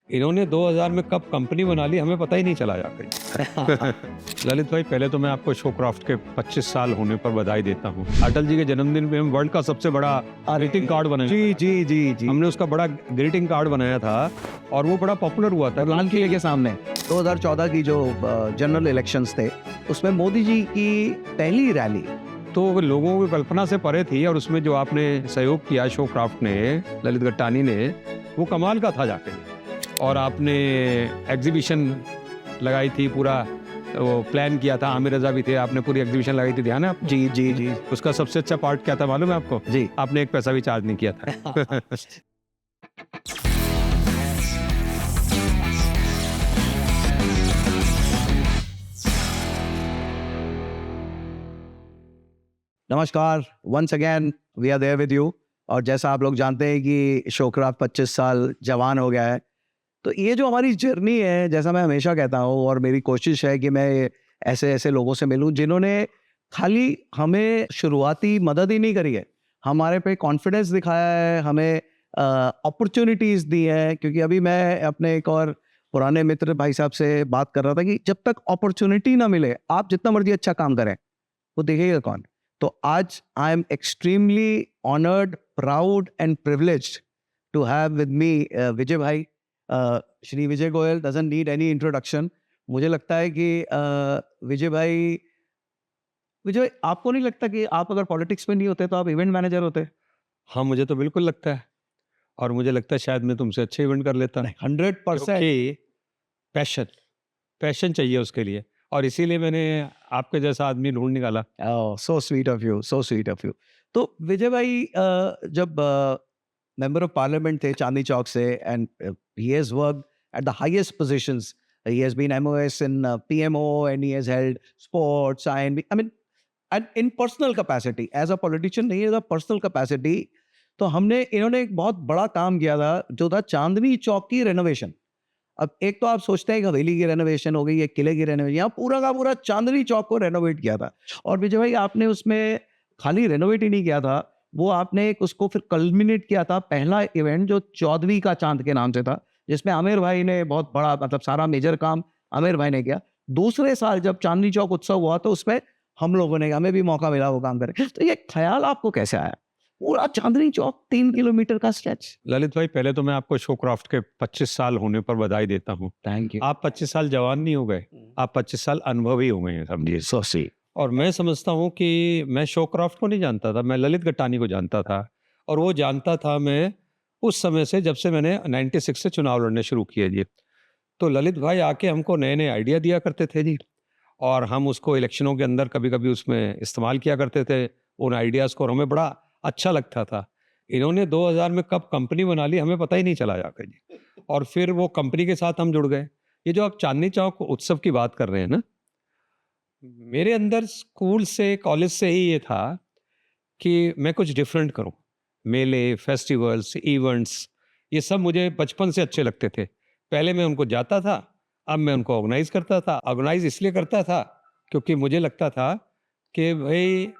इन्होंने 2000 में कब कंपनी बना ली हमें पता ही नहीं चला जाकर। ललित भाई, पहले तो मैं आपको शोक्राफ्ट के 25 साल होने पर बधाई देता हूँ। अटल जी के जन्मदिन पे हम वर्ल्ड का सबसे बड़ा ग्रीटिंग कार्ड बनाया। जी जी जी जी। हमने उसका बड़ा ग्रीटिंग कार्ड बनाया था और वो बड़ा पॉपुलर हुआ था। लाल किले के सामने 2014 की जो जनरल इलेक्शंस थे उसमें मोदी जी की पहली रैली तो वो लोगों की कल्पना से परे थी और उसमें जो आपने सहयोग किया शोक्राफ्ट ने, ललित गट्टानी ने, वो कमाल का था जाके। और आपने एग्जीबिशन लगाई थी, पूरा वो प्लान किया था, आमिर रजा भी थे, आपने पूरी एग्जीबिशन लगाई थी, ध्यान है आपको? जी जी जी उसका सबसे अच्छा पार्ट क्या था मालूम है आपको? जी। आपने एक पैसा भी चार्ज नहीं किया था। नमस्कार, once again we are there with you. और जैसा आप लोग जानते हैं कि शोक्राफ्ट 25 साल जवान हो गया है, तो ये जो हमारी जर्नी है, जैसा मैं हमेशा कहता हूँ और मेरी कोशिश है कि मैं ऐसे ऐसे लोगों से मिलूं जिन्होंने खाली हमें शुरुआती मदद ही नहीं करी है, हमारे पे कॉन्फिडेंस दिखाया है, हमें अपॉर्चुनिटीज़ दी हैं। क्योंकि अभी मैं अपने एक और पुराने मित्र भाई साहब से बात कर रहा था कि जब तक अपॉर्चुनिटी ना मिले आप जितना मर्जी अच्छा काम करें वो देखेगा कौन। तो आज I am extremely honoured, proud and privileged to have with me Vijay भाई। Shri Vijay Goyal doesn't need any introduction. मुझे लगता है कि विजय भाई, विजय, आपको नहीं लगता कि आप अगर पॉलिटिक्स में नहीं होते तो आप इवेंट मैनेजर होते? हाँ, मुझे तो बिल्कुल लगता है, और मुझे लगता है शायद मैं तुमसे अच्छे इवेंट कर लेता। 100%। पैशन पैशन चाहिए उसके लिए, और इसीलिए मैंने आपके जैसा आदमी ढूंढ निकाला। सो sweet of you, so sweet of you. तो विजय भाई जब मेंबर ऑफ पार्लियामेंट थे चांदनी चौक से, and he has worked at the highest positions, he has been MOS in PMO, and he has held sports, INB, I mean, and in personal capacity as a politician नहीं, as a personal capacity। तो हमने, इन्होंने एक बहुत बड़ा काम किया था जो था चांदनी चौक की रेनोवेशन। अब एक तो आप सोचते हैं कि हवेली की रेनोवेशन हो गई है, किले की रेनोवेशन, यहाँ पूरा का पूरा चांदनी चौक को रेनोवेट किया था। और विजय भाई, आपने उसमें खाली रेनोवेट ही नहीं किया था, वो आपने एक उसको फिर कल्मिनेट किया था, पहला इवेंट जो चौदहवीं का चांद के नाम से था, जिसमें आमिर भाई ने बहुत बड़ा, मतलब सारा मेजर काम आमिर भाई ने किया। दूसरे साल जब चांदनी चौक उत्सव हुआ तो उसमें हम लोगों ने, हमें भी मौका मिला वो काम करें। तो ये ख्याल आपको कैसे आया, पूरा चांदनी चौक 3 किलोमीटर का स्ट्रेच? ललित भाई, पहले तो मैं आपको शोक्राफ्ट के 25 साल होने पर बधाई देता हूँ। Thank you. आप 25 साल जवान नहीं हो गए, आप 25 साल अनुभवी हो गए हैं, समझिए। सो सी। और मैं समझता हूँ कि मैं शोक्राफ्ट को नहीं जानता था, मैं ललित गट्टानी को जानता था। और वो जानता था मैं उस समय से, जब से मैंने 96 से चुनाव लड़ने शुरू किए जी। तो ललित भाई आके हमको नए नए आइडिया दिया करते थे जी, और हम उसको इलेक्शनों के अंदर कभी कभी उसमें इस्तेमाल किया करते थे उन आइडियाज़ को, और हमें बड़ा अच्छा लगता था। इन्होंने 2000 में कब कंपनी बना ली हमें पता ही नहीं चला जाकर जी, और फिर वो कंपनी के साथ हम जुड़ गए। ये जो आप चांदनी चौक उत्सव की बात कर रहे हैं ना, मेरे अंदर स्कूल से, कॉलेज से ही ये था कि मैं कुछ डिफरेंट करूं। मेले, फेस्टिवल्स, इवेंट्स, ये सब मुझे बचपन से अच्छे लगते थे। पहले मैं उनको जाता था, अब मैं उनको ऑर्गेनाइज करता था। ऑर्गेनाइज इसलिए करता था क्योंकि मुझे लगता था कि भाई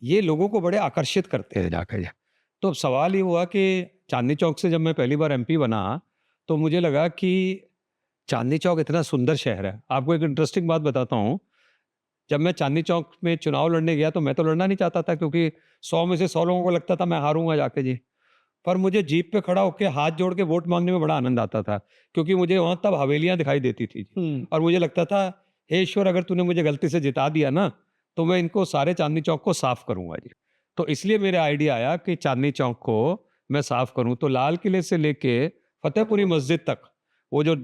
ये लोगों को बड़े आकर्षित करते हैं जाकर। तो अब सवाल ये हुआ कि चांदनी चौक से जब मैं पहली बार एमपी बना, तो मुझे लगा कि चांदनी चौक इतना सुंदर शहर है। आपको एक इंटरेस्टिंग बात बताता हूँ। जब मैं चांदनी चौक में चुनाव लड़ने गया तो मैं तो लड़ना नहीं चाहता था, क्योंकि 100 में से 100 लोगों को लगता था मैं हारूंगा जाके जी। पर मुझे जीप पे खड़ा होकर हाथ जोड़ के वोट मांगने में बड़ा आनंद आता था, क्योंकि मुझे वहां तब हवेलियां दिखाई देती थी जी। और मुझे लगता था, हे ईश्वर, अगर तूने मुझे गलती से जिता दिया ना, तो मैं इनको सारे चांदनी चौक को साफ करूंगा जी। तो इसलिए मेरा आइडिया आया कि चांदनी चौक को मैं साफ करूं। तो लाल किले से लेके फतेहपुरी मस्जिद तक वो जो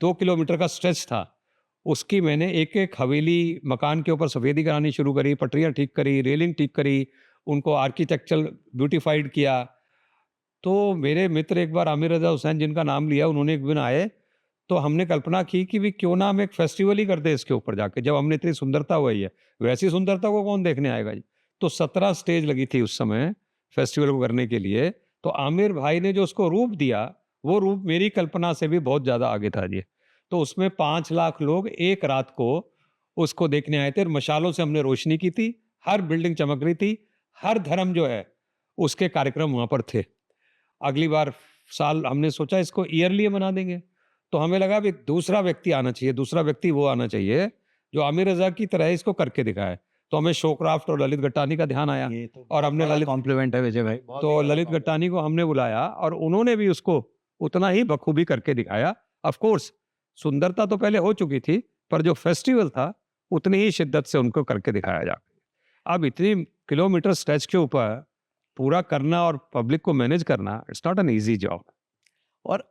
2 किलोमीटर का स्ट्रेच था, उसकी मैंने एक एक हवेली, मकान के ऊपर सफ़ेदी करानी शुरू करी, पटरियाँ ठीक करी, रेलिंग ठीक करी, उनको आर्किटेक्चरल ब्यूटीफाइड किया। तो मेरे मित्र एक बार आमिर रजा हुसैन, जिनका नाम लिया, उन्होंने एक दिन आए, तो हमने कल्पना की कि भी क्यों ना हम एक फेस्टिवल ही कर दे इसके ऊपर जाके, जब हमने इतनी सुंदरता हुई है। वैसी सुंदरता को कौन देखने आएगा जी। तो 17 स्टेज लगी थी उस समय फेस्टिवल को करने के लिए। तो आमिर भाई ने जो उसको रूप दिया, वो रूप मेरी कल्पना से भी बहुत ज़्यादा आगे था जी। तो उसमें 5 लाख लोग एक रात को उसको देखने आए थे, और मशालों से हमने रोशनी की थी, हर बिल्डिंग चमक रही थी, हर धर्म जो है उसके कार्यक्रम वहाँ पर थे। अगली बार साल हमने सोचा इसको ईयरली बना देंगे। तो हमें लगा अब एक दूसरा व्यक्ति आना चाहिए, दूसरा व्यक्ति वो आना चाहिए जो आमिर रज़ा की तरह इसको करके दिखाए। तो हमें शोक्राफ्ट और ललित गट्टानी का ध्यान आया ये तो और हमने ललित कॉम्प्लीमेंट है विजय भाई, बहुत ही तो बड़ा ललित compliment। गट्टानी को हमने बुलाया और उन्होंने भी उसको उतना ही बखूबी करके दिखाया। ऑफ कोर्स सुंदरता तो पहले हो चुकी थी, पर जो फेस्टिवल था उतनी ही शिद्दत से उनको करके दिखाया जा। अब इतनी किलोमीटर स्ट्रेच के ऊपर पूरा करना और पब्लिक को मैनेज करना, it's not an easy job. और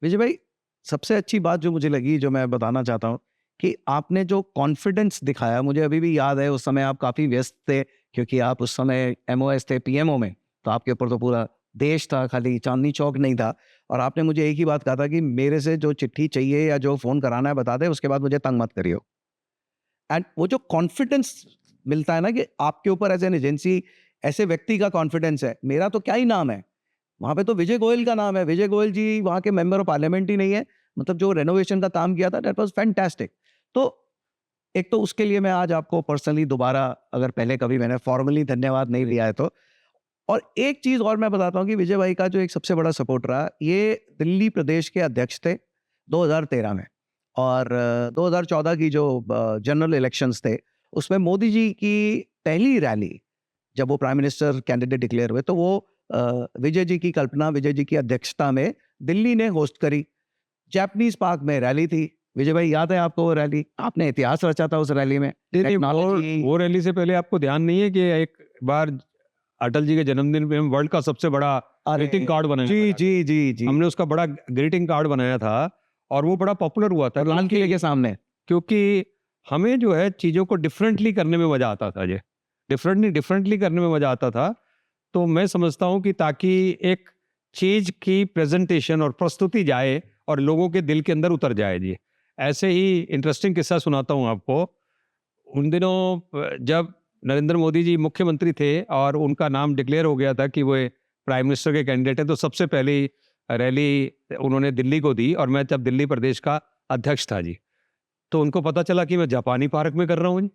विजय भाई, सबसे अच्छी बात जो मुझे लगी, जो मैं बताना चाहता हूँ, कि आपने जो कॉन्फिडेंस दिखाया, मुझे अभी भी याद है उस समय आप काफ़ी व्यस्त थे, क्योंकि आप उस समय एमओएस थे पीएमओ में, तो आपके ऊपर तो पूरा देश था, खाली चांदनी चौक नहीं था। और आपने मुझे एक ही बात कहा था कि मेरे से जो चिट्ठी चाहिए या जो फ़ोन कराना है बता दे, उसके बाद मुझे तंग मत करियो। एंड वो जो कॉन्फिडेंस मिलता है ना कि आपके ऊपर एज एन एजेंसी ऐसे व्यक्ति का कॉन्फिडेंस है, मेरा तो क्या ही नाम है, वहाँ पे तो विजय गोयल का नाम है। विजय गोयल जी वहाँ के मेंबर ऑफ पार्लियामेंट ही नहीं है, मतलब जो रेनोवेशन का काम किया था, दैट वाज फैंटास्टिक। तो एक तो उसके लिए मैं आज आपको पर्सनली दोबारा, अगर पहले कभी मैंने फॉर्मली धन्यवाद नहीं दिया है तो। और एक चीज़ और मैं बताता हूँ कि विजय भाई का जो एक सबसे बड़ा सपोर्ट रहा, ये दिल्ली प्रदेश के अध्यक्ष थे 2013 में, और 2014 की जो जनरल इलेक्शंस थे, उसमें मोदी जी की पहली रैली, जब वो प्राइम मिनिस्टर कैंडिडेट डिक्लेयर हुए, तो वो विजय जी की कल्पना, विजय जी की अध्यक्षता में दिल्ली ने होस्ट करी। जैपनीज पार्क में रैली थी। विजय भाई, याद है आपको वो रैली? आपने इतिहास रचा था उस रैली में। नहीं, नहीं, टेक्नोलॉजी, वो रैली से पहले आपको ध्यान नहीं है कि एक बार अटल जी के जन्मदिन पे हम वर्ल्ड का सबसे बड़ा अरे ग्रीटिंग कार्ड बनाया जी था। जी जी जी, हमने उसका बड़ा ग्रीटिंग कार्ड बनाया था और वो बड़ा पॉपुलर हुआ था और लाल किले के सामने। क्योंकि हमें जो है चीज़ों को डिफरेंटली करने में मज़ा आता था। डिफरेंटली डिफरेंटली करने में मज़ा आता था। तो मैं समझता हूँ कि ताकि एक चीज़ की प्रेजेंटेशन और प्रस्तुति जाए और लोगों के दिल के अंदर उतर जाए जी। ऐसे ही इंटरेस्टिंग किस्सा सुनाता हूँ आपको। उन दिनों जब नरेंद्र मोदी जी मुख्यमंत्री थे और उनका नाम डिक्लेयर हो गया था कि वो प्राइम मिनिस्टर के कैंडिडेट हैं, तो सबसे पहली रैली उन्होंने दिल्ली को दी और मैं तब दिल्ली प्रदेश का अध्यक्ष था जी। तो उनको पता चला कि मैं जापानी पार्क में कर रहा हूँ जी।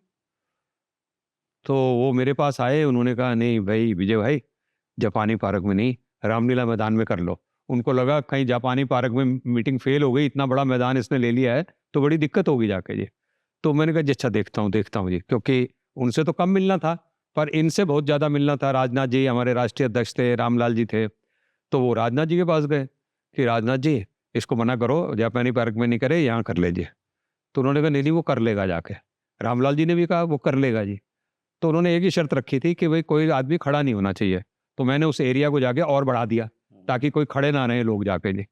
तो वो मेरे पास आए, उन्होंने कहा नहीं भाई विजय भाई, जापानी पार्क में नहीं, रामलीला मैदान में कर लो। उनको लगा कहीं जापानी पार्क में मीटिंग फेल हो गई, इतना बड़ा मैदान इसने ले लिया है तो बड़ी दिक्कत होगी जाके जी। तो मैंने कहा जी अच्छा देखता हूँ जी, क्योंकि उनसे तो कम मिलना था पर इनसे बहुत ज़्यादा मिलना था। राजनाथ जी हमारे राष्ट्रीय अध्यक्ष थे, रामलाल जी थे। तो वो राजनाथ जी के पास गए कि राजनाथ जी इसको मना करो, जापानी पार्क में नहीं करे, यहाँ कर लीजिए। तो उन्होंने कहा नहीं नहीं वो कर लेगा जाके। रामलाल जी ने भी कहा वो कर लेगा जी। तो उन्होंने एक ही शर्त रखी थी कि भाई कोई आदमी खड़ा नहीं होना चाहिए। तो मैंने उस एरिया को जाके और बढ़ा दिया ताकि कोई खड़े ना रहे लोग जाके जी।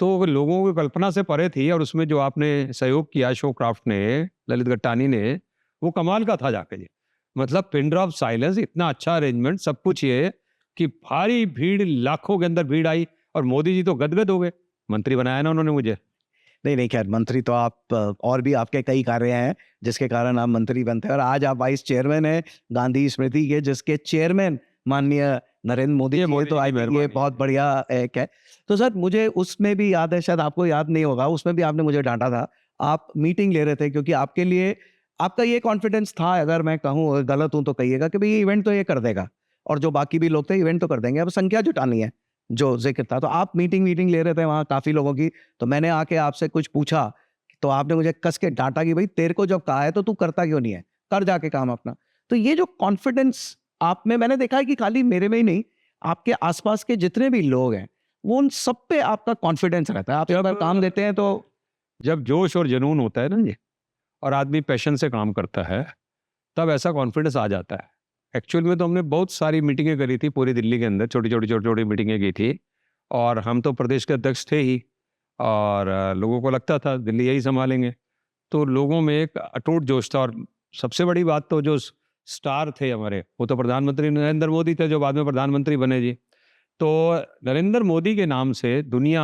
तो वो लोगों की कल्पना से परे थी और उसमें जो आपने सहयोग किया शो क्राफ्ट ने, ललित गट्टानी ने, वो कमाल का था जाके जी। मतलब पिन ड्रॉप साइलेंस, इतना अच्छा अरेंजमेंट, सब कुछ ये कि भारी भीड़, लाखों के अंदर भीड़ आई और मोदी जी तो गदगद हो गए। मंत्री बनाया ना उन्होंने मुझे। नहीं नहीं, खैर मंत्री तो आप, और भी आपके कई कार्य हैं जिसके कारण आप मंत्री बनते हैं, और आज आप वाइस चेयरमैन हैं गांधी स्मृति के, जिसके चेयरमैन माननीय नरेंद्र मोदी ये जी हैं। मोदी तो जी की आई थिंक ये मेहरबानी बहुत है। बढ़िया एक है। तो सर, मुझे उसमें भी याद है, शायद आपको याद नहीं होगा, उसमें भी आपने मुझे डांटा था। आप मीटिंग ले रहे थे क्योंकि आपके लिए आपका ये कॉन्फिडेंस था, अगर मैं कहूँ अगर गलत हूं तो कहिएगा, कि भाई ये इवेंट तो ये कर देगा, और जो बाकी भी लोग थे इवेंट तो कर देंगे, अब संख्या जुटानी है जो जिक्र था। तो आप मीटिंग मीटिंग ले रहे थे वहाँ काफी लोगों की, तो मैंने आके आपसे कुछ पूछा, तो आपने मुझे कस के डांटा कि भाई तेरे को जब कहा है तो तू करता क्यों नहीं है, कर जाके काम अपना। तो ये जो कॉन्फिडेंस आप में मैंने देखा है कि खाली मेरे में ही नहीं, आपके आसपास के जितने भी लोग हैं, वो उन सब पे आपका कॉन्फिडेंस रहता है। आप जब काम देते हैं तो जब जोश और जुनून होता है ना जी और आदमी पैशन से काम करता है, तब ऐसा कॉन्फिडेंस आ जाता है। एक्चुअल में तो हमने बहुत सारी मीटिंगें करी थी पूरी दिल्ली के अंदर, छोटी-छोटी मीटिंगें की थी और हम तो प्रदेश के अध्यक्ष थे ही और लोगों को लगता था दिल्ली यही सँभालेंगे। तो लोगों में एक अटूट जोश था और सबसे बड़ी बात तो जो स्टार थे हमारे, वो तो प्रधानमंत्री नरेंद्र मोदी थे जो बाद में प्रधानमंत्री बने जी। तो नरेंद्र मोदी के नाम से दुनिया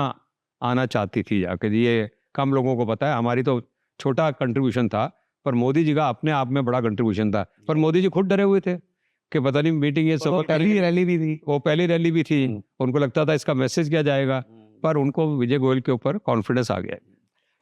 आना चाहती थी जाके जी, ये कम लोगों को पता है। हमारी तो छोटा कंट्रीब्यूशन था, पर मोदी जी का अपने आप में बड़ा कंट्रीब्यूशन था। पर मोदी जी खुद डरे हुए थे कि पता नहीं मीटिंग ये तो सफल पहली करेगी। रैली भी थी। वो पहली रैली भी थी, उनको लगता था इसका मैसेज क्या जाएगा, पर उनको विजय गोयल के ऊपर कॉन्फिडेंस आ गया,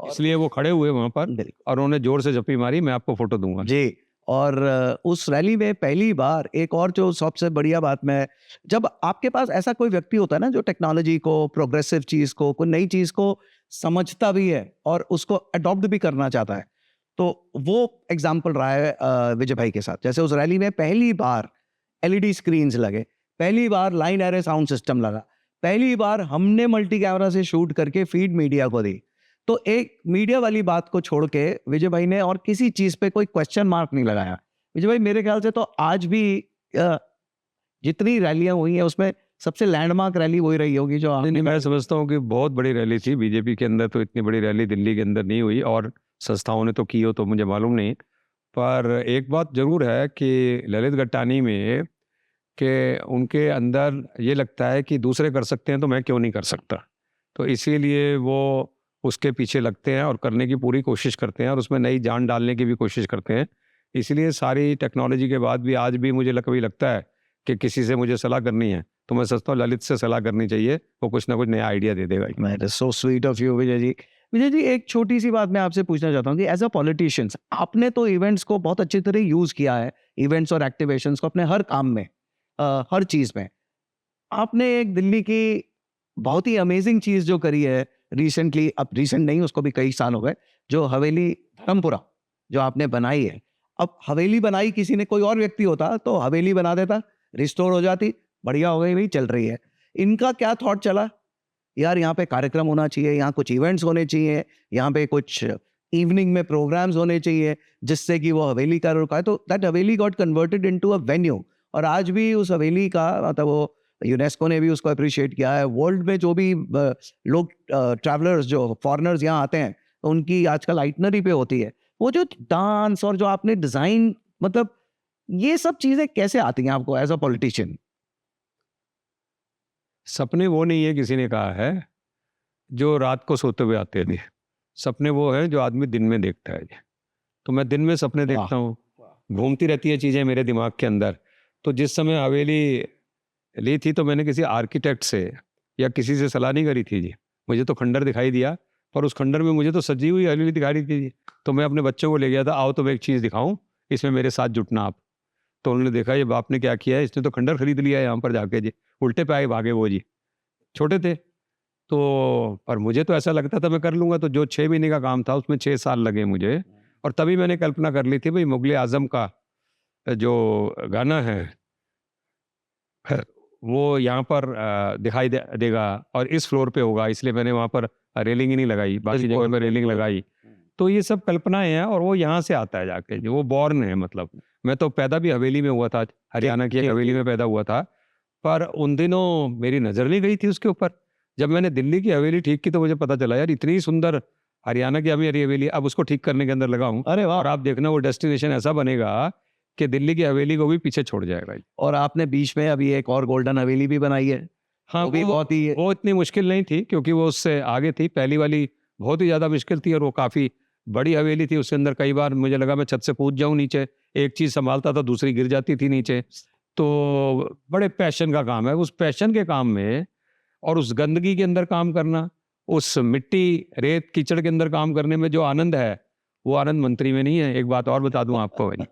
और इसलिए वो खड़े हुए वहां पर बिल्कुल और उन्होंने जोर से जप्पी मारी। मैं आपको फोटो दूंगा। जी। और उस रैली में पहली बार एक और जो सबसे बढ़िया बात मैं, जब आपके पास ऐसा कोई व्यक्ति होता है ना जो टेक्नोलॉजी को, प्रोग्रेसिव चीज़ को, कोई नई चीज़ को समझता भी है और उसको अडॉप्ट भी करना चाहता है, तो वो एग्जाम्पल रहा है विजय भाई के साथ। जैसे उस रैली में पहली बार एलईडी स्क्रीन्स लगे, पहली बार लाइन एरे साउंड सिस्टम लगा, पहली बार हमने मल्टी कैमरा से शूट करके फीड मीडिया को दी। तो एक मीडिया वाली बात को छोड़ के विजय भाई ने और किसी चीज़ पे कोई क्वेश्चन मार्क नहीं लगाया। विजय भाई मेरे ख्याल से तो आज भी अ, जितनी रैलियाँ हुई हैं उसमें सबसे लैंडमार्क रैली वही रही होगी जो नहीं, आपने। मैं समझता हूँ कि बहुत बड़ी रैली थी बीजेपी के अंदर, तो इतनी बड़ी रैली दिल्ली के अंदर नहीं हुई, और संस्थाओं ने तो की हो तो मुझे मालूम नहीं। पर एक बात ज़रूर है कि ललित गट्टानी में कि उनके अंदर ये लगता है कि दूसरे कर सकते हैं तो मैं क्यों नहीं कर सकता। तो इसीलिए वो उसके पीछे लगते हैं और करने की पूरी कोशिश करते हैं, और उसमें नई जान डालने की भी कोशिश करते हैं। इसीलिए सारी टेक्नोलॉजी के बाद भी आज भी मुझे कभी लगता है कि किसी से मुझे सलाह करनी है तो मैं सोचता हूँ ललित से सलाह करनी चाहिए, वो कुछ ना कुछ नया आइडिया दे देगा। That is so sweet of you Vijay ji. Vijay ji एक छोटी सी बात मैं आपसे पूछना चाहता हूँ कि एज अ पॉलिटिशियंस आपने तो इवेंट्स को बहुत अच्छी तरह यूज किया है, इवेंट्स और एक्टिवेशंस को अपने हर काम में, हर चीज में। आपने एक दिल्ली की बहुत ही अमेजिंग चीज जो करी है रिसेंटली, अब रिसेंट नहीं उसको भी कई साल हो गए, जो हवेली धर्मपुरा जो आपने बनाई है। अब हवेली बनाई किसी ने, कोई और व्यक्ति होता तो हवेली बना देता, रिस्टोर हो जाती, बढ़िया हो गई भाई, चल रही है। इनका क्या थॉट चला, यार यहाँ पे कार्यक्रम होना चाहिए, यहाँ कुछ इवेंट्स होने चाहिए, यहाँ पे कुछ इवनिंग में प्रोग्राम्स होने चाहिए जिससे कि वो हवेली का रुका है। तो that Haveli got converted into a venue, और आज भी उस हवेली का मतलब वो यूनेस्को ने भी उसको अप्रिशिएट किया है। वर्ल्ड में जो भी लोग ट्रैवलर्स जो फॉरेनर्स यहाँ आते हैं तो उनकी आजकल आइटनरी पे होती है वो जो डांस और जो आपने डिजाइन, मतलब ये सब चीजें कैसे आती हैं आपको एज अ पॉलिटिशियन? सपने वो नहीं है किसी ने कहा है जो रात को सोते हुए आते थे, सपने वो है जो आदमी दिन में देखता है जी। तो मैं दिन में सपने वाह, देखता हूँ, घूमती रहती है चीज़ें मेरे दिमाग के अंदर। तो जिस समय हवेली ली थी तो मैंने किसी आर्किटेक्ट से या किसी से सलाह नहीं करी थी जी। मुझे तो खंडर दिखाई दिया, पर उस खंडर में मुझे तो सजी हुई हवेली दिखाई रही थी जी। तो मैं अपने बच्चों को ले गया था, आओ तो मैं एक चीज़ दिखाऊं, इसमें मेरे साथ जुटना आप। तो उन्होंने देखा ये बाप ने क्या किया है, इसने तो खंडर खरीद लिया है यहाँ पर जाके जी। उल्टे पे आए भागे वो जी, छोटे थे। तो पर मुझे तो ऐसा लगता था मैं कर लूँगा, तो जो 6 महीने का काम था उसमें 6 साल लगे मुझे। और तभी मैंने कल्पना कर ली थी भई मुग़ल ए आज़म का जो गाना है वो यहाँ पर दिखाई देगा और इस फ्लोर पे होगा, इसलिए मैंने वहाँ पर रेलिंग ही नहीं लगाई, बाकी जगह पे रेलिंग लगाई। तो ये सब कल्पनाएँ हैं और वो यहाँ से आता है जाके, जो वो बॉर्न है मतलब। मैं तो पैदा भी हवेली में हुआ था, हरियाणा की एक हवेली में पैदा हुआ था। पर उन दिनों मेरी नज़र नहीं गई थी उसके ऊपर। जब मैंने दिल्ली की हवेली ठीक की तो मुझे पता चला यार इतनी सुंदर हरियाणा की मेरी हवेली, अब उसको ठीक करने के अंदर लगा हूँ। अरे वाह। और आप देखना वो डेस्टिनेशन ऐसा बनेगा कि दिल्ली की हवेली को भी पीछे छोड़ जाएगा। और आपने बीच में अभी एक और गोल्डन हवेली भी बनाई है, हाँ, वो भी बहुत ही वो इतनी मुश्किल नहीं थी क्योंकि वो उससे आगे थी। पहली वाली बहुत ही ज़्यादा मुश्किल थी और वो काफ़ी बड़ी हवेली थी। उसके अंदर कई बार मुझे लगा मैं छत से कूद जाऊँ नीचे। एक चीज़ सँभालता था, दूसरी गिर जाती थी नीचे। तो बड़े पैशन का काम है। उस पैशन के काम में और उस गंदगी के अंदर काम करना, उस मिट्टी, रेत, कीचड़ के अंदर काम करने में जो आनंद है, वो आनंद मंत्री में नहीं है। एक बात और बता दूँ आपको भाई।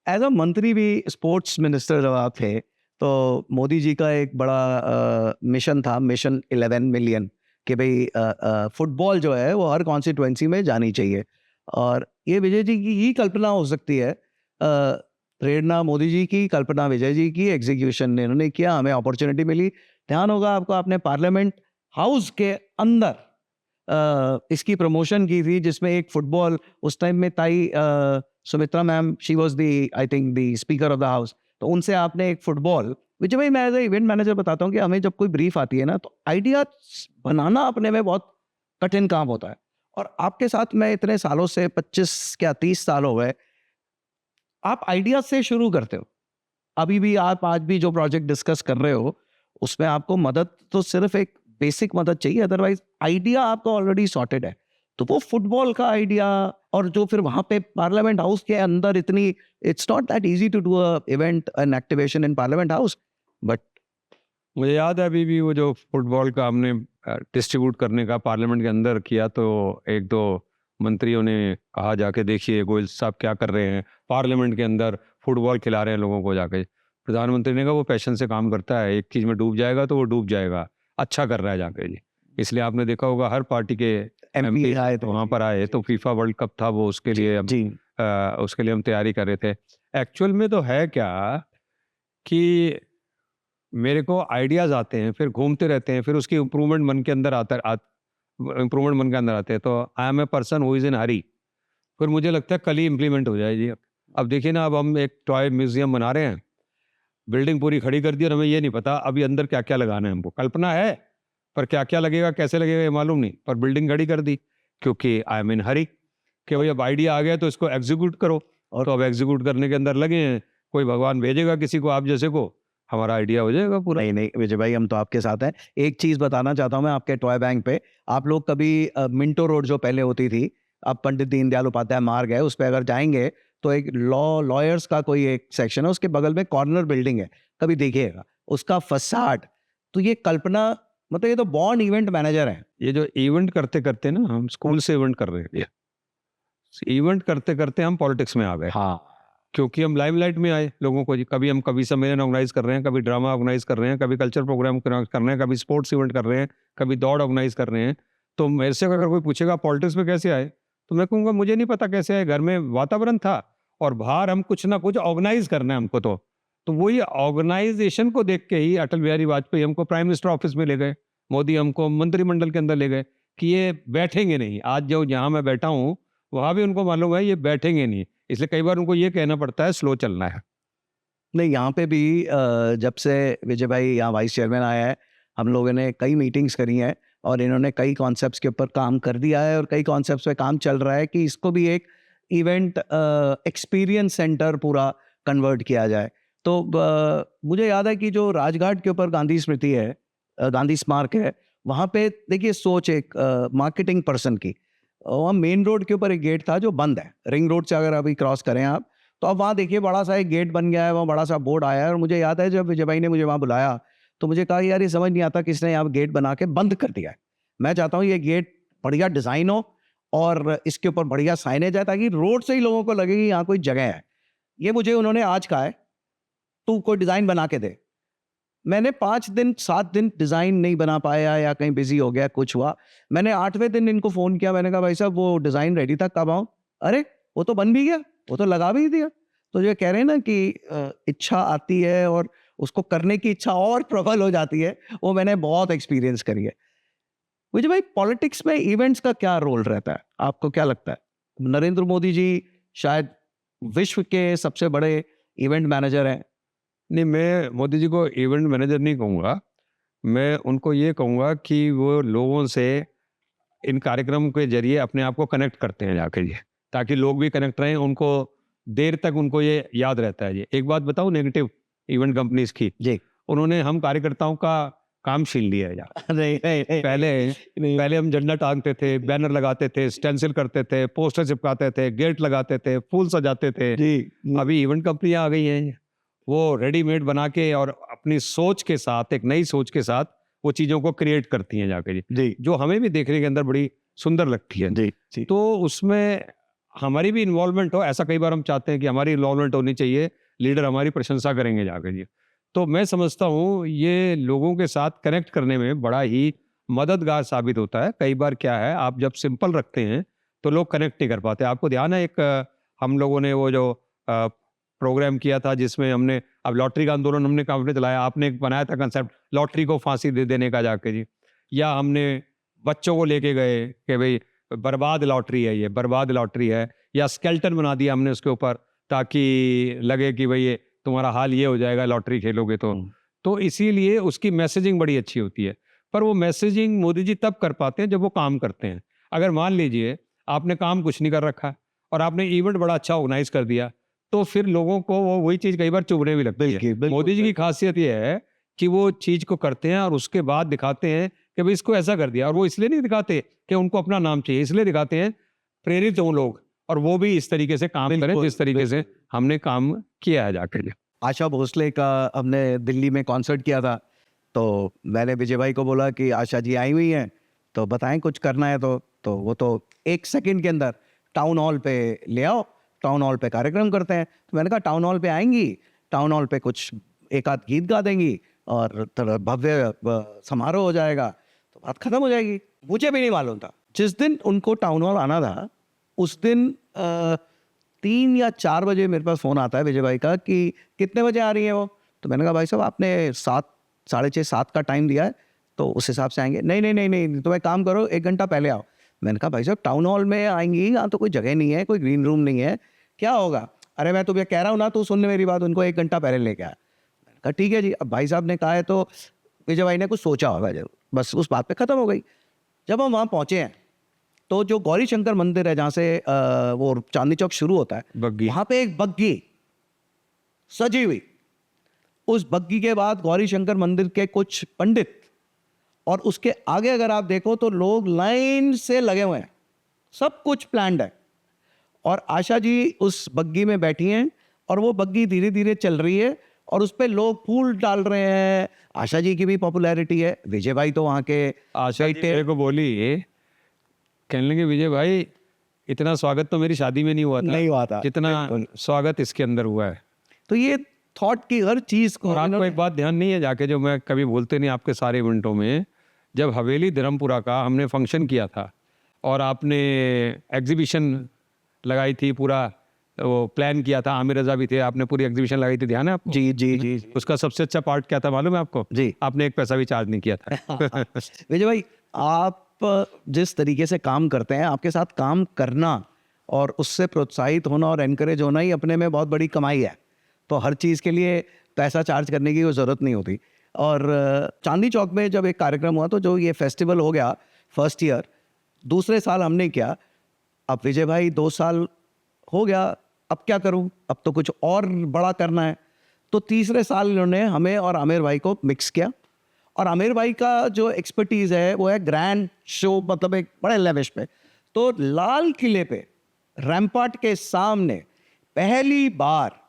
एज अ मंत्री भी, स्पोर्ट्स मिनिस्टर जब आप थे तो मोदी जी का एक बड़ा मिशन था, मिशन 11 मिलियन, कि भाई फुटबॉल जो है वो हर कॉन्स्टिट्यूएंसी में जानी चाहिए। और ये विजय जी की ही कल्पना हो सकती है, प्रेरणा मोदी जी की, कल्पना विजय जी की, एग्जीक्यूशन ने इन्होंने किया, हमें अपॉर्चुनिटी मिली। ध्यान होगा आपको, आपने पार्लियामेंट हाउस के अंदर इसकी प्रमोशन की थी जिसमें एक फुटबॉल, उस टाइम में ताई Sumitra ma'am, she was the I think the speaker of the house, तो उनसे आपने एक फुटबॉल, विजय भाई मैं एज इवेंट मैनेजर बताता हूँ कि हमें जब कोई ब्रीफ आती है ना तो आइडिया बनाना अपने में बहुत कठिन काम होता है। और आपके साथ मैं इतने सालों से, 25 क्या 30 साल हो गए, आप आइडिया से शुरू करते हो। अभी भी आप आज भी जो प्रोजेक्ट डिस्कस कर रहे हो उसमें आपको मदद तो सिर्फ एक बेसिक मदद चाहिए, अदरवाइज आइडिया आपका ऑलरेडी सॉर्टेड है। तो वो फुटबॉल का आइडिया, और जो फिर वहां पे पार्लियामेंट हाउस के अंदर इतनी, it's not that easy to do a event and activation in parliament house, but मुझे याद है अभी भी वो जो फुटबॉल का हमने डिस्ट्रीब्यूट करने का पार्लियामेंट के अंदर किया, तो एक दो मंत्रियों ने कहा जाके देखिए गोयल साहब क्या कर रहे हैं, पार्लियामेंट के अंदर फुटबॉल खिला रहे हैं लोगों को जाके। प्रधानमंत्री ने कहा वो पैशन से काम करता है, एक चीज़ में डूब जाएगा तो वो डूब जाएगा, अच्छा कर रहा है जाके जी। इसलिए आपने देखा होगा हर पार्टी के एमपी एमपी आए थे वहाँ पर आए, तो फीफा वर्ल्ड कप था वो, उसके लिए उसके लिए हम तैयारी कर रहे थे। एक्चुअल में तो है क्या कि मेरे को आइडियाज़ आते हैं, फिर घूमते रहते हैं, फिर उसकी इम्प्रूवमेंट मन के अंदर इम्प्रूवमेंट मन के अंदर आते हैं, तो I am a person who is in hurry. फिर मुझे लगता है कल ही इम्प्लीमेंट हो जाए जी। अब देखिए ना, अब हम एक टॉय म्यूज़ियम बना रहे हैं, बिल्डिंग पूरी खड़ी कर दी और हमें ये नहीं पता अभी अंदर क्या-क्या लगाना है हमको। कल्पना है, पर क्या-क्या लगेगा, कैसे लगेगा ये मालूम नहीं, पर बिल्डिंग खड़ी कर दी क्योंकि आई एम इन हरी कि भाई अब आइडिया आ गया तो इसको एग्ज़ीक्यूट करो। और तो अब एग्ज़ीक्यूट करने के अंदर लगे हैं, कोई भगवान भेजेगा किसी को आप जैसे को, हमारा आइडिया हो जाएगा पूरा। नहीं, नहीं विजय भाई, हम तो आपके साथ हैं। एक चीज़ बताना चाहता हूँ मैं आपके टॉय बैंक पे, आप लोग कभी मिंटो रोड जो पहले होती थी, अब पंडित दीनदयाल उपाध्याय मार्ग है, उस पे अगर जाएँगे तो एक लॉयर्स का कोई एक सेक्शन है, उसके बगल में कॉर्नर बिल्डिंग है, कभी देखिएगा। उसका फसाड, तो ये कल्पना, मतलब ये तो बॉर्न इवेंट मैनेजर हैं। ये जो इवेंट करते-करते ना, हम स्कूल से इवेंट कर रहे हैं ये। इवेंट करते-करते हम पॉलिटिक्स में आ गए। हाँ। क्योंकि हम लाइमलाइट में आए लोगों को जी। कभी हम कवि सम्मेलन ऑर्गेनाइज कर रहे हैं, कभी ड्रामा ऑर्गेनाइज कर रहे हैं, कभी कल्चर प्रोग्राम कर रहे हैं, कभी स्पोर्ट्स इवेंट कर रहे हैं, कभी दौड़ ऑर्गेनाइज कर रहे हैं। तो मेरे से अगर कोई पूछेगा पॉलिटिक्स में कैसे आए, तो मैं कहूँगा मुझे नहीं पता कैसे आए, घर में वातावरण था और बाहर हम कुछ ना कुछ ऑर्गेनाइज करना है हमको। तो वही ऑर्गेनाइजेशन को देख के ही अटल बिहारी वाजपेयी हमको प्राइम मिनिस्टर ऑफिस में ले गए, मोदी हमको मंत्रिमंडल के अंदर ले गए कि ये बैठेंगे नहीं। आज जो जहाँ मैं बैठा हूँ वहाँ भी उनको मालूम है ये बैठेंगे नहीं, इसलिए कई बार उनको ये कहना पड़ता है स्लो चलना है। नहीं, यहाँ पे भी जब से विजय भाई यहाँ वाइस चेयरमैन आया है, हम लोगों ने कई मीटिंग्स करी हैं और इन्होंने कई कॉन्सेप्ट्स के ऊपर काम कर दिया है और कई कॉन्सेप्ट्स पे काम चल रहा है कि इसको भी एक इवेंट एक्सपीरियंस सेंटर पूरा कन्वर्ट किया जाए। तो मुझे याद है कि जो राजघाट के ऊपर गांधी स्मृति है, गांधी स्मारक है, वहाँ पे देखिए सोच एक मार्केटिंग पर्सन की, वहाँ मेन रोड के ऊपर एक गेट था जो बंद है। रिंग रोड से अगर अभी क्रॉस करें आप, तो अब वहाँ देखिए बड़ा सा एक गेट बन गया है, वहाँ बड़ा सा बोर्ड आया है। और मुझे याद है जब विजय भाई ने मुझे वहाँ बुलाया, तो मुझे कहा यार ये समझ नहीं आता किसने यहाँ गेट बना के बंद कर दिया है। मैं चाहता हूँ ये गेट बढ़िया डिज़ाइन हो और इसके ऊपर बढ़िया साइनेज है, ताकि रोड से ही लोगों को लगे कि यहाँ कोई जगह है। ये मुझे उन्होंने आज कहा है, तू कोई डिज़ाइन बना के दे। मैंने 5 दिन 7 दिन डिज़ाइन नहीं बना पाया या कहीं बिज़ी हो गया, कुछ हुआ। मैंने 8वें दिन इनको फ़ोन किया, मैंने कहा भाई साहब वो डिज़ाइन रेडी था, कब आऊँ? अरे! वो तो बन भी गया, वो तो लगा भी दिया। तो ये कह रहे हैं ना कि इच्छा आती है और उसको करने की इच्छा और प्रबल हो जाती है, वो मैंने बहुत एक्सपीरियंस करी है। विजय भाई, पॉलिटिक्स में इवेंट्स का क्या रोल रहता है? आपको क्या लगता है? नरेंद्र मोदी जी शायद विश्व के सबसे बड़े इवेंट मैनेजर हैं। नहीं, मैं मोदी जी को इवेंट मैनेजर नहीं कहूँगा, मैं उनको ये कहूँगा कि वो लोगों से इन कार्यक्रम के ज़रिए अपने आप को कनेक्ट करते हैं जाके जी, ताकि लोग भी कनेक्ट रहें, उनको देर तक उनको ये याद रहता है जी। एक बात बताऊँ नेगेटिव इवेंट कंपनीज़ की, जी। उन्होंने हम कार्यकर्ताओं का काम छीन लिया है यार। नहीं, नहीं, नहीं, पहले नहीं। पहले हम झंडा टाँगते थे, बैनर लगाते थे, स्टेंसिल करते थे, पोस्टर चिपकाते थे, गेट लगाते थे, फूल सजाते थे। जी। अभी इवेंट कंपनियाँ आ गई हैं, वो रेडीमेड बना के और अपनी सोच के साथ, एक नई सोच के साथ वो चीज़ों को क्रिएट करती हैं जाके जी, जी। जो हमें भी देखने के अंदर बड़ी सुंदर लगती है। जी, जी। तो उसमें हमारी भी इन्वॉल्वमेंट हो, ऐसा कई बार हम चाहते हैं कि हमारी इन्वॉल्वमेंट होनी चाहिए, लीडर हमारी प्रशंसा करेंगे जाके जी। तो मैं समझता हूँ ये लोगों के साथ कनेक्ट करने में बड़ा ही मददगार साबित होता है। कई बार क्या है, आप जब सिंपल रखते हैं तो लोग कनेक्ट नहीं कर पाते। आपको ध्यान है एक हम लोगों ने वो जो प्रोग्राम किया था जिसमें हमने अब लॉटरी का आंदोलन हमने काफ़ी चलाया, आपने एक बनाया था कंसेप्ट लॉटरी को फांसी दे देने का जाके जी, या हमने बच्चों को लेके गए कि भाई बर्बाद लॉटरी है, ये बर्बाद लॉटरी है, या स्केल्टन बना दिया हमने उसके ऊपर ताकि लगे कि भाई ये तुम्हारा हाल ये हो जाएगा लॉटरी खेलोगे तो। तो इसीलिए उसकी मैसेजिंग बड़ी अच्छी होती है, पर वो मैसेजिंग मोदी जी तब कर पाते हैं जब वो काम करते हैं। अगर मान लीजिए आपने काम कुछ नहीं कर रखा और आपने इवेंट बड़ा अच्छा ऑर्गेनाइज कर दिया, तो फिर लोगों को वो वही चीज़ कई बार चुभने भी लगती है। बिल्कुल, मोदी जी की खासियत ये है कि वो चीज़ को करते हैं और उसके बाद दिखाते हैं कि भाई इसको ऐसा कर दिया, और वो इसलिए नहीं दिखाते कि उनको अपना नाम चाहिए, इसलिए दिखाते हैं प्रेरित हों लोग और वो भी इस तरीके से काम करें जिस तरीके से हमने काम किया है जाके। आशा भोसले का हमने दिल्ली में कॉन्सर्ट किया था, तो मैंने विजय भाई को बोला कि आशा जी आई हुई हैं, तो बताएं कुछ करना है तो तो वो तो 1 सेकंड के अंदर टाउन हॉल पे ले आओ, टाउन हॉल पे कार्यक्रम करते हैं। तो मैंने कहा टाउन हॉल पे आएंगी, टाउन हॉल पे कुछ एक आध गीत गा देंगी और थोड़ा भव्य समारोह हो जाएगा, तो बात खत्म हो जाएगी। मुझे भी नहीं मालूम था, जिस दिन उनको टाउन हॉल आना था उस दिन 3 या 4 बजे मेरे पास फ़ोन आता है विजय भाई का कि कितने बजे आ रही है वो। तो मैंने कहा भाई साहब आपने 7, साढ़े 6, 7 का टाइम दिया है, तो उस हिसाब से आएंगे। नहीं नहीं नहीं नहीं, तो एक काम करो 1 घंटा पहले आओ। मैंने कहा भाई साहब टाउन हॉल में आएंगी, यहाँ तो कोई जगह नहीं है, कोई ग्रीन रूम नहीं है, क्या होगा? अरे मैं तुम्हें कह रहा हूँ ना, तू सुन मेरी बात, उनको 1 घंटा पहले लेके आया। मैंने कहा ठीक है जी। अब भाई साहब ने कहा है तो विजय भाई ने कुछ सोचा होगा जरूर, बस उस बात पे ख़त्म हो गई। जब हम वहाँ पहुँचे हैं तो जो गौरी शंकर मंदिर है जहाँ से वो चांदनी चौक शुरू होता है, बग्गी। वहाँ पे एक बग्गी सजी हुई। उस बग्गी के बाद गौरी शंकर मंदिर के कुछ पंडित, और उसके आगे अगर आप देखो तो लोग लाइन से लगे हुए हैं, सब कुछ प्लान्ड है। और आशा जी उस बग्गी में बैठी हैं और वो बग्गी धीरे धीरे चल रही है और उस पे लोग फूल डाल रहे हैं। आशा जी की भी पॉपुलैरिटी है, विजय भाई तो वहाँ के आशा जी मेरे को बोली, कहने लगे विजय भाई इतना स्वागत तो मेरी शादी में नहीं हुआ था, नहीं हुआ था, जितना स्वागत इसके अंदर हुआ है। तो ये थॉट की हर चीज़ को और आपको एक बात ध्यान नहीं है जाके, जो मैं कभी भूलते नहीं आपके सारे इवेंटों में, जब हवेली धर्मपुरा का हमने फंक्शन किया था और आपने एग्जीबिशन लगाई थी, पूरा वो प्लान किया था, आमिर रजा भी थे, आपने पूरी एग्जीबिशन लगाई थी, ध्यान है आपको? जी जी जी जी उसका सबसे अच्छा पार्ट क्या था मालूम है आपको? जी। आपने 1 पैसा भी चार्ज नहीं किया था। विजय भाई आप जिस तरीके से काम करते हैं, आपके साथ काम करना और उससे प्रोत्साहित होना और एनकरेज होना ही अपने में बहुत बड़ी कमाई है। तो हर चीज़ के लिए पैसा चार्ज करने की कोई ज़रूरत नहीं होती। और चांदनी चौक में जब एक कार्यक्रम हुआ तो जो ये फेस्टिवल हो गया फर्स्ट ईयर, दूसरे साल हमने किया। अब विजय भाई 2 साल हो गया, अब क्या करूं, अब तो कुछ और बड़ा करना है। तो तीसरे साल इन्होंने हमें और आमिर भाई को मिक्स किया। और आमिर भाई का जो एक्सपर्टीज़ है वो है ग्रैंड शो, मतलब एक बड़े लेविश पे। तो लाल किले पे रैम्पार्ट के सामने पहली बार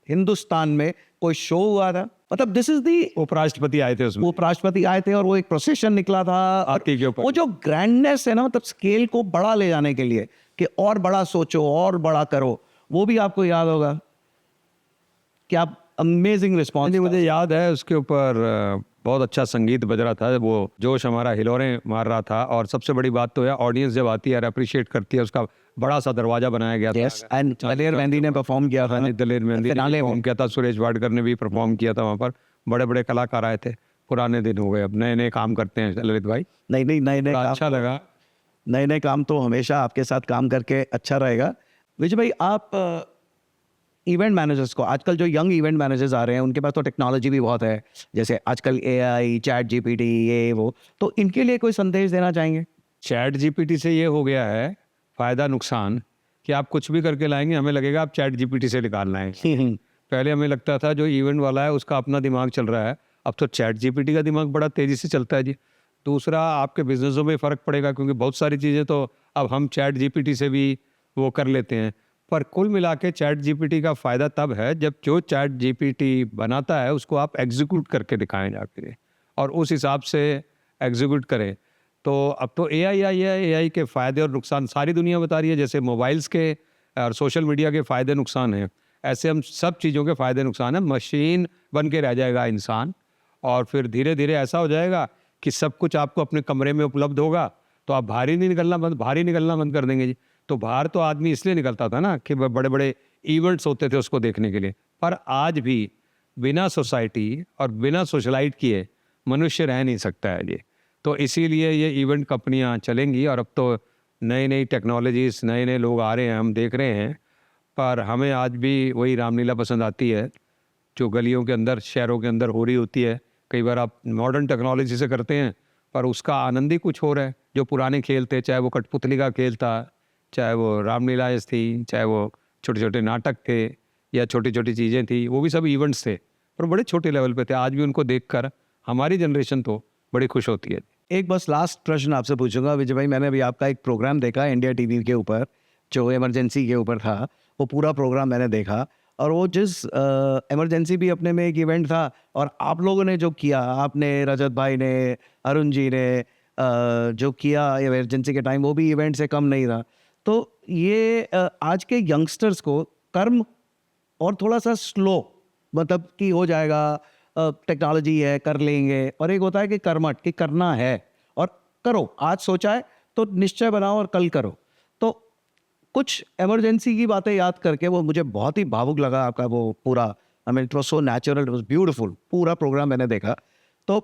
हिंदुस्तान में कोई शो हुआ था। मतलब दिस इज दी, उपराष्ट्रपति आए थे उसमें, उपराष्ट्रपति आए थे और वो एक प्रोसेशन निकला था हाथी के ऊपर। वो जो ग्रैंडनेस है ना, मतलब स्केल को बड़ा ले जाने के लिए कि और बड़ा सोचो और बड़ा करो, वो भी आपको याद होगा। क्या अमेजिंग रिस्पॉन्स। मुझे याद है उसके ऊपर बहुत अच्छा संगीत बज रहा था, वो जोश हमारा हिलोरें मार रहा था। और सबसे बड़ी बात तो है ऑडियंस जब आती है और अप्रिशिएट करती है, उसका बड़ा सा दरवाजा बनाया गया यस, एंड दलेर मेहंदी ने परफॉर्म किया था। दलेर मेहंदी ने परफॉर्म किया था, सुरेश वाडकर ने भी परफॉर्म किया था वहाँ पर, बड़े बड़े कलाकार आए थे। पुराने दिन हो गए, अब नए नए काम करते हैं ललित भाई। नहीं नहीं, नए नए काम, अच्छा लगा। नए नए काम तो हमेशा आपके साथ काम करके अच्छा रहेगा। विजय भाई आप इवेंट मैनेजर्स को, आजकल जो यंग इवेंट मैनेजर्स आ रहे हैं उनके पास तो टेक्नोलॉजी भी बहुत है, जैसे आजकल AI, चैट GPT, ये वो, तो इनके लिए कोई संदेश देना चाहेंगे? चैट GPT से ये हो गया है फ़ायदा नुकसान कि आप कुछ भी करके लाएंगे, हमें लगेगा आप चैट GPT से निकाल लाएंगे। पहले हमें लगता था जो इवेंट वाला है उसका अपना दिमाग चल रहा है, अब तो चैट GPT का दिमाग बड़ा तेज़ी से चलता है जी। दूसरा, आपके बिजनेसों में फ़र्क पड़ेगा क्योंकि बहुत सारी चीज़ें तो अब हम चैट GPT से भी वो कर लेते हैं। पर कुल मिला के चैट GPT का फ़ायदा तब है जब जो चैट GPT बनाता है उसको आप एग्जीक्यूट करके दिखाएं जाके, और उस हिसाब से एग्जीक्यूट करें। तो अब तो AI आई है, AI के फ़ायदे और नुकसान सारी दुनिया बता रही है, जैसे मोबाइल्स के और सोशल मीडिया के फ़ायदे नुकसान हैं, ऐसे हम सब चीज़ों के फ़ायदे नुकसान हैं। मशीन बन के रह जाएगा इंसान, और फिर धीरे धीरे ऐसा हो जाएगा कि सब कुछ आपको अपने कमरे में उपलब्ध होगा, तो आप भारी निकलना बंद कर देंगे जी। तो बाहर तो आदमी इसलिए निकलता था ना कि बड़े बड़े इवेंट्स होते थे उसको देखने के लिए, पर आज भी बिना सोसाइटी और बिना सोशलाइट किए मनुष्य रह नहीं सकता है जी। तो इसीलिए ये इवेंट कंपनियां चलेंगी, और अब तो नई नई टेक्नोलॉजीज़, नए नए लोग आ रहे हैं, हम देख रहे हैं। पर हमें आज भी वही रामलीला पसंद आती है जो गलियों के अंदर, शहरों के अंदर हो रही होती है। कई बार आप मॉडर्न टेक्नोलॉजी से करते हैं पर उसका आनंद ही कुछ और है। जो पुराने खेल थे, चाहे वो कठपुतली का खेल था, चाहे वो रामलीलाएँ थी, चाहे वो छोटे छोटे नाटक थे या छोटी छोटी चीज़ें थी, वो भी सब इवेंट्स थे पर बड़े छोटे लेवल पे थे। आज भी उनको देखकर हमारी जनरेशन तो बड़ी खुश होती है। एक बस लास्ट प्रश्न आपसे पूछूंगा विजय भाई, मैंने अभी आपका एक प्रोग्राम देखा इंडिया टीवी के ऊपर जो इमरजेंसी के ऊपर था, वो पूरा प्रोग्राम मैंने देखा, और वो जिस इमरजेंसी भी अपने में एक इवेंट था, और आप लोगों ने जो किया, आपने, रजत भाई ने, अरुण जी ने, जो किया इमरजेंसी के टाइम, वो भी इवेंट से कम नहीं रहा। तो ये आज के यंगस्टर्स को कर्म और थोड़ा सा स्लो, मतलब कि हो जाएगा, टेक्नोलॉजी है कर लेंगे, और एक होता है कि कर्मठ, कि करना है और करो, आज सोचा है तो निश्चय बनाओ और कल करो। तो कुछ इमरजेंसी की बातें याद करके वो मुझे बहुत ही भावुक लगा आपका वो पूरा, I mean it was so natural, it was beautiful, पूरा प्रोग्राम मैंने देखा। तो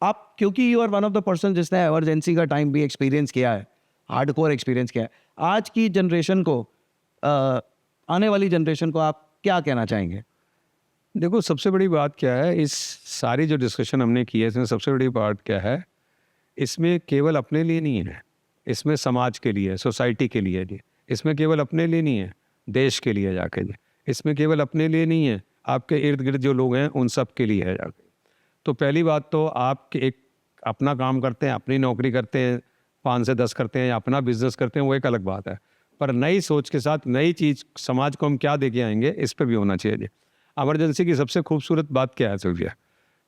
आप, क्योंकि you are one of the person जिसने इमरजेंसी का टाइम भी एक्सपीरियंस किया है, हार्डकोर एक्सपीरियंस किया है, आज की जनरेशन को, आने वाली जनरेशन को आप क्या कहना चाहेंगे? देखो, सबसे बड़ी बात क्या है, इस सारी जो डिस्कशन हमने की है, इसमें सबसे बड़ी बात क्या है, इसमें केवल अपने लिए नहीं है, इसमें समाज के लिए, सोसाइटी के लिए जी। इसमें केवल अपने लिए नहीं है, देश के लिए जाके जी। इसमें केवल अपने लिए नहीं है, आपके इर्द गिर्द जो लोग हैं उन सब के लिए है जाके। तो पहली बात तो आप एक अपना काम करते हैं, अपनी नौकरी करते हैं, 5 से 10 करते हैं या अपना बिजनेस करते हैं, वो एक अलग बात है। पर नई सोच के साथ नई चीज़ समाज को हम क्या दे के आएंगे, इस पे भी होना चाहिए जी। इमरजेंसी की सबसे खूबसूरत बात क्या है सुखिया,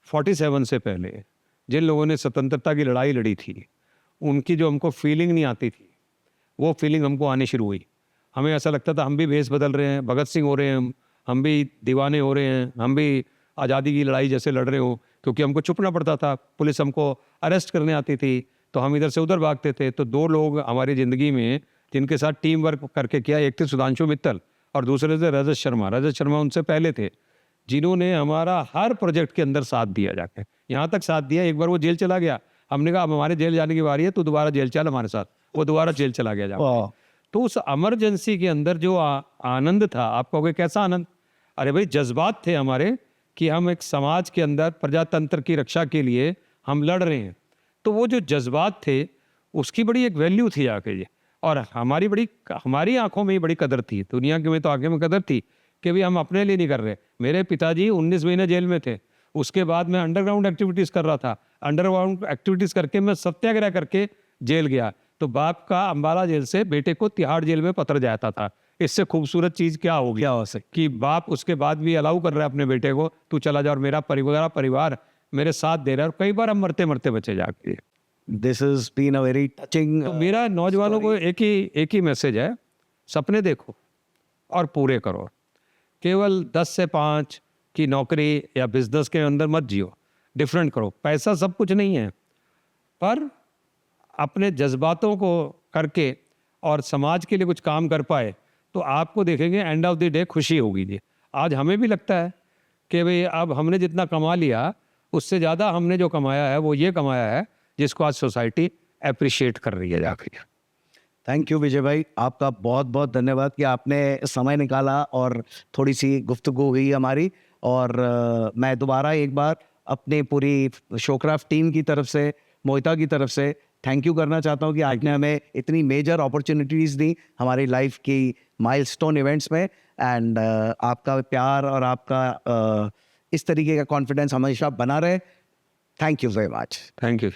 47 से पहले जिन लोगों ने स्वतंत्रता की लड़ाई लड़ी थी, उनकी जो हमको फीलिंग नहीं आती थी, वो फीलिंग हमको आनी शुरू हुई। हमें ऐसा लगता था हम भी भेष बदल रहे हैं, भगत सिंह हो रहे हैं, हम भी दीवाने हो रहे हैं, हम भी आज़ादी की लड़ाई जैसे लड़ रहे हो, क्योंकि हमको छुपना पड़ता था, पुलिस हमको अरेस्ट करने आती थी, तो हम इधर से उधर भागते थे। तो 2 लोग हमारी ज़िंदगी में जिनके साथ टीम वर्क करके किया, एक थे सुधांशु मित्तल और दूसरे थे रजत शर्मा। रजत शर्मा उनसे पहले थे, जिन्होंने हमारा हर प्रोजेक्ट के अंदर साथ दिया जाके, यहाँ तक साथ दिया, एक बार वो जेल चला गया, हमने कहा अब हमारे जेल जाने की बारी है, तो दोबारा जेल चल हमारे साथ, वो दोबारा जेल चला गया जाके। वाह! तो उस इमरजेंसी के अंदर जो आनंद था, आप कहोगे कैसा आनंद? अरे भाई, जज्बात थे हमारे कि हम एक समाज के अंदर प्रजातंत्र की रक्षा के लिए हम लड़ रहे हैं। तो वो जो जज्बात थे, उसकी बड़ी एक वैल्यू थी आके ये, और हमारी आंखों में ही बड़ी कदर थी, दुनिया की में तो आगे में कदर थी कि भाई हम अपने लिए नहीं कर रहे। मेरे पिताजी 19 महीने जेल में थे, उसके बाद मैं अंडरग्राउंड एक्टिविटीज़ कर रहा था, अंडरग्राउंड एक्टिविटीज़ करके मैं सत्याग्रह करके जेल गया। तो बाप का अंबाला जेल से बेटे को तिहाड़ जेल में पत्र जाता था। इससे खूबसूरत चीज़ क्या होगी, क्या हो सकती? कि बाप उसके बाद भी अलाउ कर रहा है अपने बेटे को, तू चला जा, और मेरा परिवार मेरे साथ दे रहा है, और कई बार हम मरते मरते बचे जाके। This has been a very touching. तो मेरा नौजवानों को एक ही मैसेज है, सपने देखो और पूरे करो। केवल 10 से 5 की नौकरी या बिजनेस के अंदर मत जियो, डिफरेंट करो। पैसा सब कुछ नहीं है, पर अपने जज्बातों को करके और समाज के लिए कुछ काम कर पाए, तो आपको देखेंगे एंड ऑफ द डे खुशी होगी जी। आज हमें भी लगता है कि भाई अब हमने जितना कमा लिया, उससे ज़्यादा हमने जो कमाया है वो ये कमाया है जिसको आज सोसाइटी अप्रिशिएट कर रही है जाके। थैंक यू विजय भाई, आपका बहुत बहुत धन्यवाद कि आपने समय निकाला और थोड़ी सी गुफ्तगू हुई हमारी। और मैं दोबारा एक बार अपने पूरी शोक्राफ्ट टीम की तरफ से, मोहिता की तरफ से थैंक यू करना चाहता हूँ कि आपने हमें इतनी मेजर अपॉर्चुनिटीज़ दी हमारी लाइफ की माइलस्टोन इवेंट्स में। एंड आपका प्यार और आपका इस तरीके का कॉन्फिडेंस हमेशा बना रहे। Thank you very much. Thank you.